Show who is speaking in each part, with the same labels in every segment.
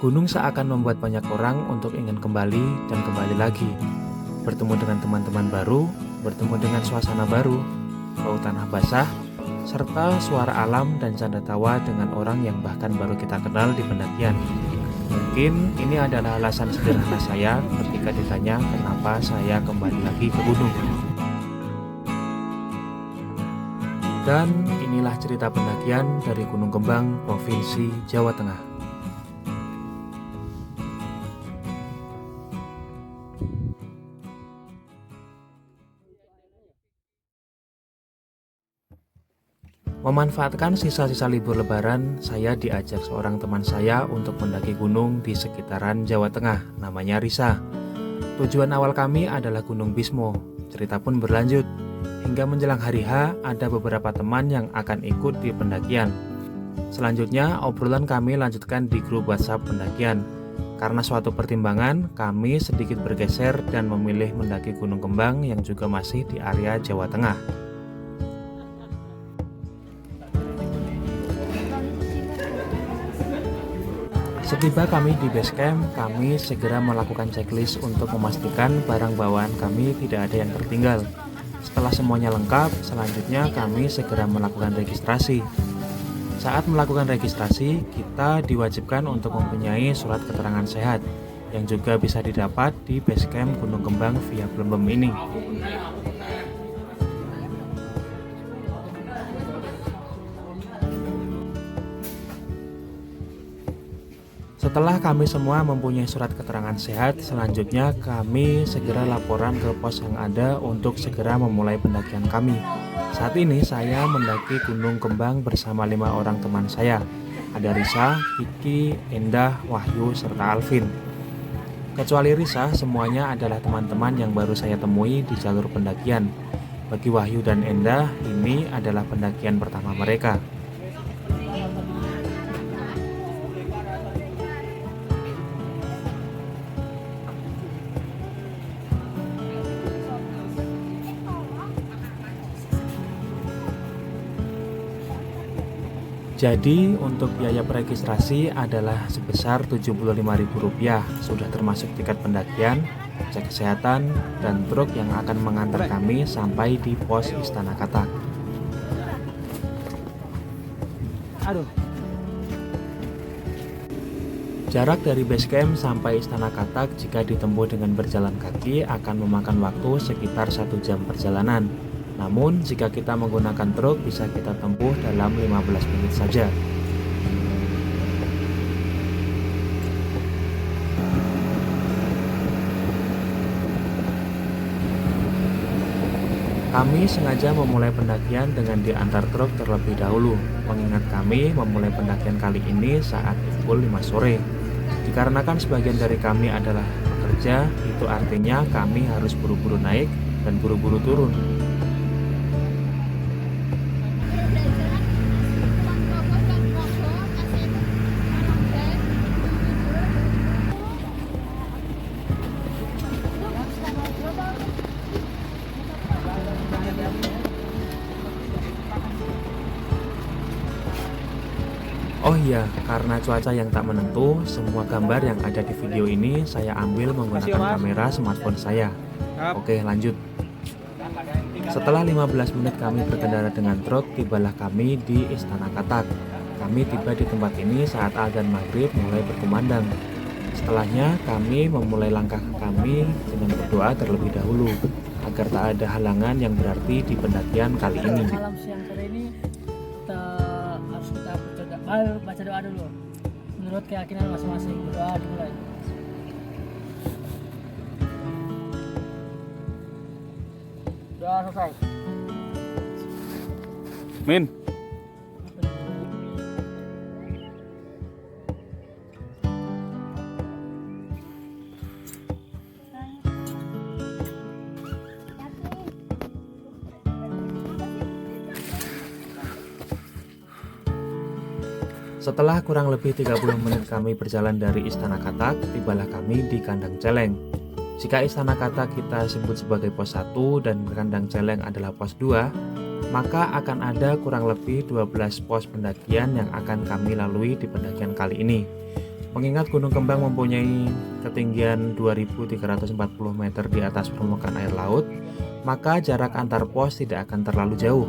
Speaker 1: Gunung seakan membuat banyak orang untuk ingin kembali dan kembali lagi. Bertemu dengan teman-teman baru, bertemu dengan suasana baru, bau tanah basah, serta suara alam dan canda tawa dengan orang yang bahkan baru kita kenal di pendakian. Mungkin ini adalah alasan sederhana saya ketika ditanya kenapa saya kembali lagi ke gunung. Dan inilah cerita pendakian dari Gunung Kembang, Provinsi Jawa Tengah. Memanfaatkan sisa-sisa libur lebaran, saya diajak seorang teman saya untuk mendaki gunung di sekitaran Jawa Tengah, namanya Risa. Tujuan awal kami adalah Gunung Bismo. Cerita pun berlanjut. Hingga menjelang hari H, ada beberapa teman yang akan ikut di pendakian. Selanjutnya, obrolan kami lanjutkan di grup WhatsApp pendakian. Karena suatu pertimbangan, kami sedikit bergeser dan memilih mendaki Gunung Kembang yang juga masih di area Jawa Tengah. Setiba kami di base camp, kami segera melakukan checklist untuk memastikan barang bawaan kami tidak ada yang tertinggal. Setelah semuanya lengkap, selanjutnya kami segera melakukan registrasi. Saat melakukan registrasi, kita diwajibkan untuk mempunyai surat keterangan sehat yang juga bisa didapat di base camp Gunung Kembang via Blembem ini. Setelah kami semua mempunyai surat keterangan sehat, selanjutnya kami segera laporan ke pos yang ada untuk segera memulai pendakian kami. Saat ini saya mendaki Gunung Kembang bersama 5 orang teman saya. Ada Risa, Kiki, Endah, Wahyu, serta Alvin. Kecuali Risa, semuanya adalah teman-teman yang baru saya temui di jalur pendakian. Bagi Wahyu dan Endah, ini adalah pendakian pertama mereka. Jadi untuk biaya peregistrasi adalah sebesar Rp75.000, sudah termasuk tiket pendakian, cek kesehatan, dan truk yang akan mengantar kami sampai di pos Istana Katak. Jarak dari base camp sampai Istana Katak jika ditempuh dengan berjalan kaki akan memakan waktu sekitar 1 jam perjalanan. Namun, jika kita menggunakan truk bisa kita tempuh dalam 15 menit saja. Kami sengaja memulai pendakian dengan diantar truk terlebih dahulu, mengingat kami memulai pendakian kali ini saat pukul 5 sore. Dikarenakan sebagian dari kami adalah pekerja, itu artinya kami harus buru-buru naik dan buru-buru turun. Oh iya, karena cuaca yang tak menentu, semua gambar yang ada di video ini saya ambil menggunakan kamera smartphone saya. Oke, lanjut. Setelah 15 menit kami berkendara dengan truk, tibalah kami di Istana Katak. Kami tiba di tempat ini saat azan maghrib mulai berkumandang. Setelahnya kami memulai langkah kami dengan berdoa terlebih dahulu, agar tak ada halangan yang berarti di pendakian kali ini.
Speaker 2: Malam siang sore ini harus kita baca doa dulu menurut keyakinan masing-masing. Doa dimulai. Doa selesai.
Speaker 3: Min.
Speaker 1: Setelah kurang lebih 30 menit kami berjalan dari Istana Katak, tibalah kami di Kandang Celeng. Jika Istana Katak kita sebut sebagai pos 1 dan Kandang Celeng adalah pos 2, maka akan ada kurang lebih 12 pos pendakian yang akan kami lalui di pendakian kali ini. Mengingat Gunung Kembang mempunyai ketinggian 2340 meter di atas permukaan air laut, maka jarak antar pos tidak akan terlalu jauh.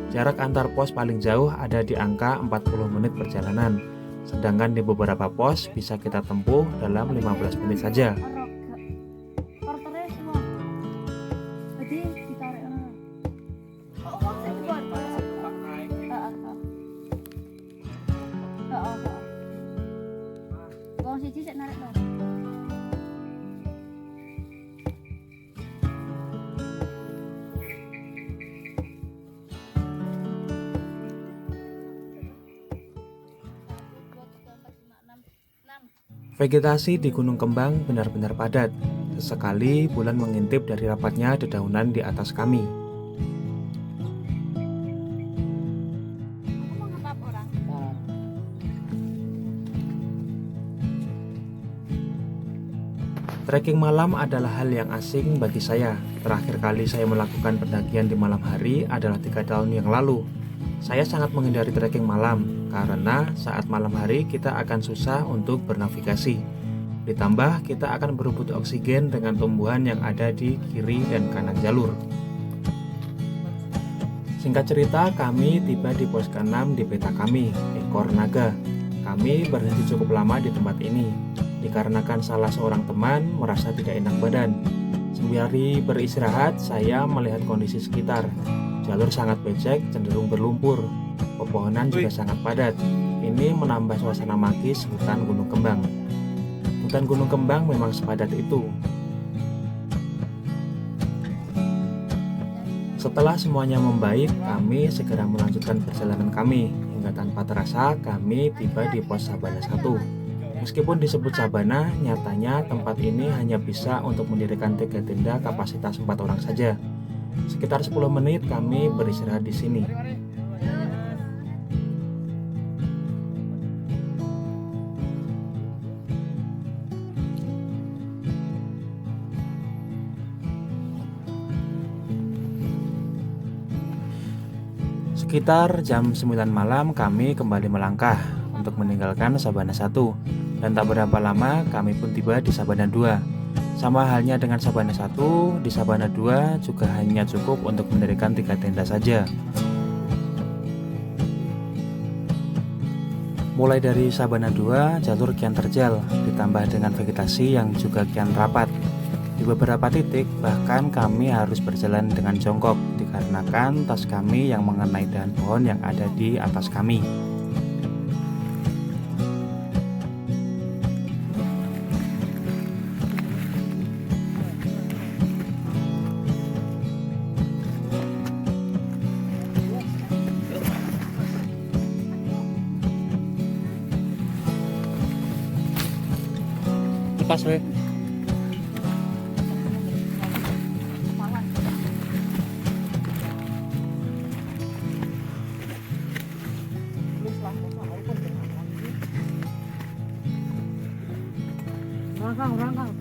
Speaker 1: Jarak antar pos paling jauh ada di angka 40 menit perjalanan, sedangkan di beberapa pos bisa kita tempuh dalam 15 menit saja. Vegetasi di Gunung Kembang benar-benar padat. Sesekali bulan mengintip dari rapatnya dedaunan di atas kami. Trekking malam adalah hal yang asing bagi saya. Terakhir kali saya melakukan pendakian di malam hari adalah 3 tahun yang lalu. Saya sangat menghindari trekking malam karena saat malam hari kita akan susah untuk bernavigasi. Ditambah kita akan berebut oksigen dengan tumbuhan yang ada di kiri dan kanan jalur. Singkat cerita, kami tiba di pos ke-6 di peta kami, Ekor Naga. Kami berhenti cukup lama di tempat ini, dikarenakan salah seorang teman merasa tidak enak badan. Sembari beristirahat, saya melihat kondisi sekitar. Jalur sangat becek, cenderung berlumpur. Pepohonan juga sangat padat. Ini menambah suasana magis hutan Gunung Kembang. Hutan Gunung Kembang memang sepadat itu. Setelah semuanya membaik, kami segera melanjutkan perjalanan kami. Hingga tanpa terasa, kami tiba di pos Sabana 1. Meskipun disebut Sabana, nyatanya tempat ini hanya bisa untuk mendirikan 3 tenda kapasitas 4 orang saja. Sekitar 10 menit kami beristirahat di sini. Sekitar jam 9 malam kami kembali melangkah untuk meninggalkan Sabana 1. Dan tak berapa lama kami pun tiba di Sabana 2. Sama halnya dengan Sabana 1, di Sabana 2 juga hanya cukup untuk mendirikan 3 tenda saja. Mulai dari Sabana 2, jalur kian terjal, ditambah dengan vegetasi yang juga kian rapat. Di beberapa titik, bahkan kami harus berjalan dengan jongkok, dikarenakan tas kami yang mengenai dahan pohon yang ada di atas kami. Lepas we.
Speaker 2: Rangkang.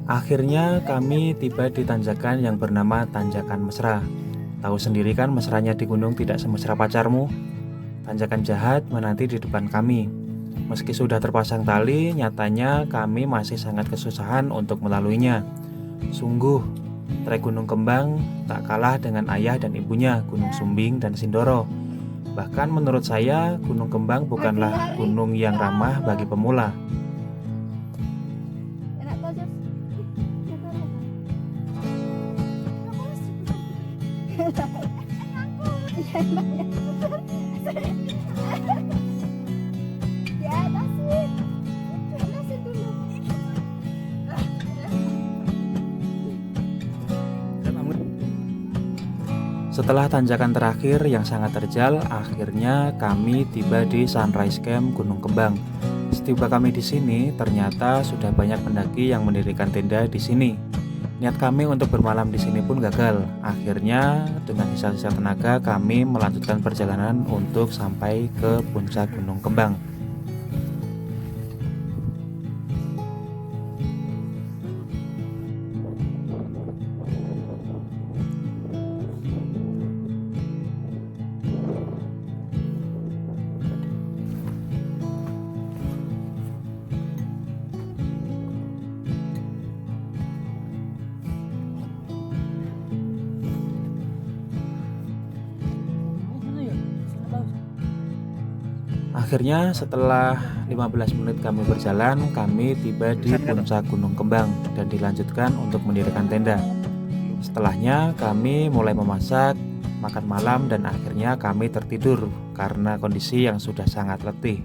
Speaker 1: Akhirnya kami tiba di tanjakan yang bernama Tanjakan Mesra. Tahu sendiri kan mesranya di gunung tidak semesra pacarmu. Tanjakan jahat menanti di depan kami. Meski sudah terpasang tali, nyatanya kami masih sangat kesusahan untuk melaluinya. Sungguh, trek Gunung Kembang tak kalah dengan ayah dan ibunya, Gunung Sumbing dan Sindoro. Bahkan menurut saya, Gunung Kembang bukanlah gunung yang ramah bagi pemula. Setelah tanjakan terakhir yang sangat terjal, akhirnya kami tiba di Sunrise Camp Gunung Kembang. Setiba kami di sini, ternyata sudah banyak pendaki yang mendirikan tenda di sini. Niat kami untuk bermalam di sini pun gagal. Akhirnya, dengan sisa-sisa tenaga, kami melanjutkan perjalanan untuk sampai ke puncak Gunung Kembang. Akhirnya setelah 15 menit kami berjalan, kami tiba di puncak Gunung Kembang dan dilanjutkan untuk mendirikan tenda. Setelahnya kami mulai memasak, makan malam, dan akhirnya kami tertidur karena kondisi yang sudah sangat letih.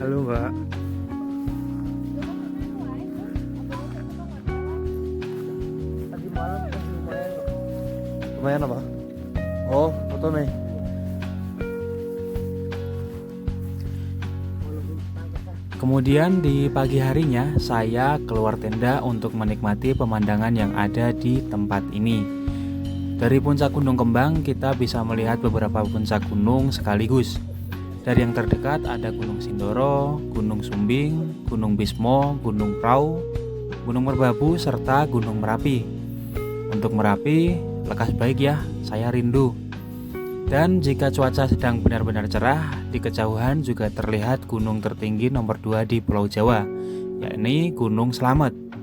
Speaker 1: Halo Mbak.
Speaker 2: Tadi malam kan lumayan loh.
Speaker 3: Lumayan apa? Oh, foto nih.
Speaker 1: Kemudian di pagi harinya saya keluar tenda untuk menikmati pemandangan yang ada di tempat ini. Dari puncak Gunung Kembang kita bisa melihat beberapa puncak gunung sekaligus. Dari yang terdekat ada Gunung Sindoro, Gunung Sumbing, Gunung Bismo, Gunung Prau, Gunung Merbabu, serta Gunung Merapi. Untuk Merapi, lekas baik ya, saya rindu. Dan jika cuaca sedang benar-benar cerah, di kejauhan juga terlihat gunung tertinggi nomor 2 di Pulau Jawa, yakni Gunung Slamet.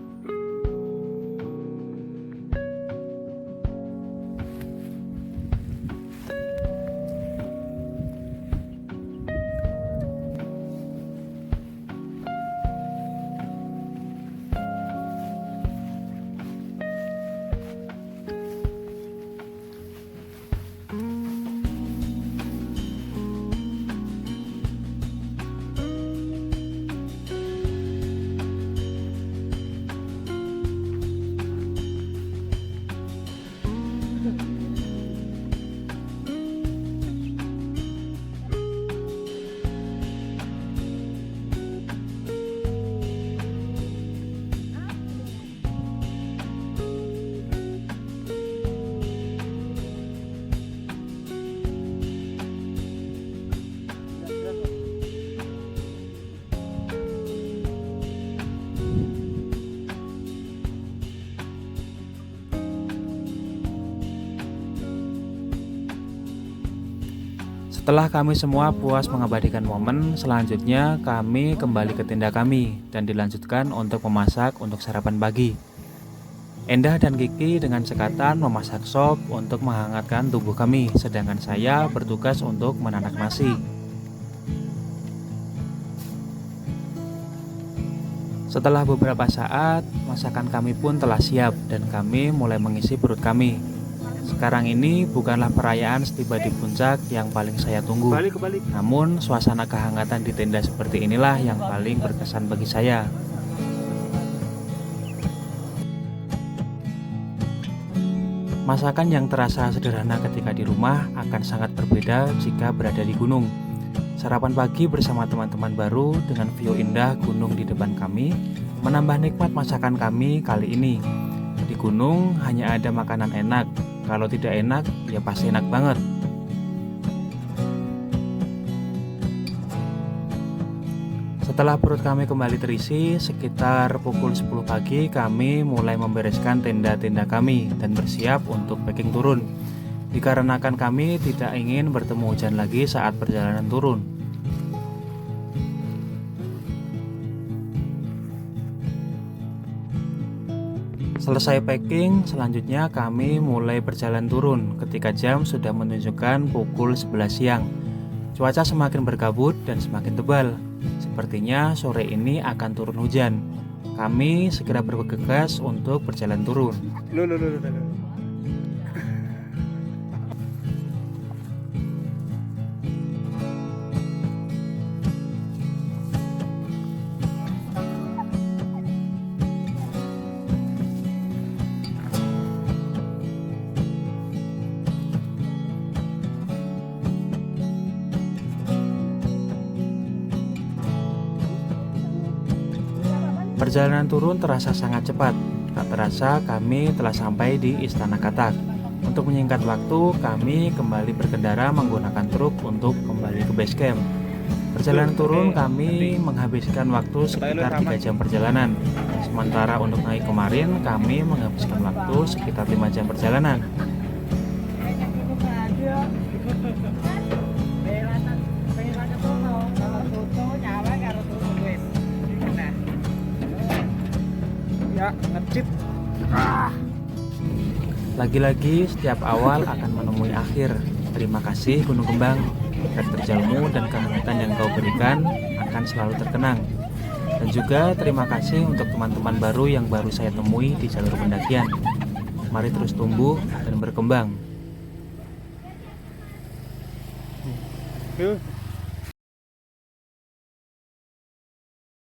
Speaker 1: Setelah kami semua puas mengabadikan momen, selanjutnya kami kembali ke tenda kami dan dilanjutkan untuk memasak untuk sarapan pagi. Endah dan Kiki dengan sekatan memasak sop untuk menghangatkan tubuh kami, sedangkan saya bertugas untuk menanak nasi. Setelah beberapa saat, masakan kami pun telah siap dan kami mulai mengisi perut kami. Sekarang ini bukanlah perayaan setiba di puncak yang paling saya tunggu. Namun suasana kehangatan di tenda seperti inilah yang paling berkesan bagi saya. Masakan yang terasa sederhana ketika di rumah akan sangat berbeda jika berada di gunung. Sarapan pagi bersama teman-teman baru dengan view indah gunung di depan kami menambah nikmat masakan kami kali ini. Di gunung hanya ada makanan enak. Kalau tidak enak, ya pasti enak banget. Setelah perut kami kembali terisi, sekitar pukul 10 pagi kami mulai membereskan tenda-tenda kami dan bersiap untuk packing turun. Dikarenakan kami tidak ingin bertemu hujan lagi saat perjalanan turun. Selesai packing, selanjutnya kami mulai berjalan turun ketika jam sudah menunjukkan pukul 11 siang. Cuaca semakin berkabut dan semakin tebal. Sepertinya sore ini akan turun hujan. Kami segera bergegas untuk berjalan turun. Perjalanan turun terasa sangat cepat. Tak terasa kami telah sampai di Istana Katak. Untuk menyingkat waktu, kami kembali berkendara menggunakan truk untuk kembali ke base camp. Perjalanan turun kami menghabiskan waktu sekitar 3 jam perjalanan. Sementara untuk naik kemarin kami menghabiskan waktu sekitar 5 jam perjalanan.
Speaker 3: Ya, ngecip.
Speaker 1: Lagi-lagi setiap awal akan menemui akhir. Terima kasih Gunung Kembang. Terjalmu dan kehangatan yang kau berikan akan selalu terkenang. Dan juga terima kasih untuk teman-teman baru yang baru saya temui di jalur pendakian. Mari terus tumbuh dan berkembang.
Speaker 3: Yuk.